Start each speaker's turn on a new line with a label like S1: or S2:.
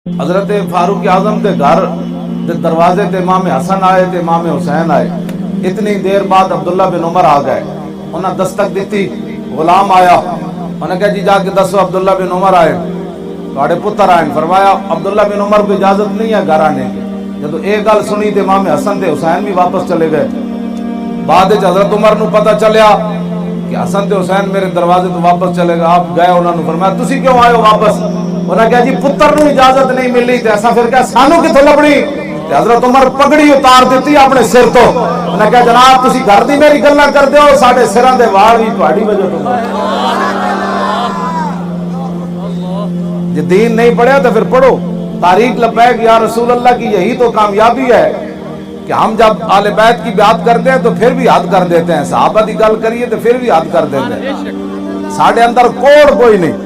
S1: حضرت فاروق اعظم کے گھر دے دروازے تے امام حسن آئے تے امام حسین آئے. اتنی دیر بعد عبداللہ بن عمر آ گئے. انہاں دستک دیتی، غلام آیا. انہوں نے کہا جی جا کے دسو عبداللہ بن عمر آئے، تھوڑے پتر آئے. فرمایا عبداللہ بن عمر کو اجازت نہیں ہے گھر آنے کی. جب ایک گل سنی تو امام حسن تے حسین بھی واپس چلے گئے. بعد حضرت عمر نو پتہ چلیا کہ حسن تے حسین میرے دروازے تو واپس چلے گا. آپ گئے، انہوں نے فرمایا تسی کیوں آئے ہو واپس؟ انہوں نے کہا جی پتر نو اجازت نہیں ملی تے ایسا پھر کیا سانو کتوں لبنی؟ حضرت عمر پگڑی اتار دیتی اپنے سر تو. انہوں نے کہا جناب تسی گھر دی میری گلاں کردے ہو، ساڈے سراں دے وال بھی تہاڈی وجہ تو. جی دین نہیں پڑھیا تو پھر پڑھو. تاریخ لبیک یا رسول اللہ کی یہی تو کامیابی ہے کہ ہم جب آل بیت کی بات کرتے ہیں تو پھر بھی حد کر دیتے ہیں. صحابہ دی گل کریے تو پھر بھی حد کر دیتے ہیں. ساڈے اندر کوڑ کوئی نہیں.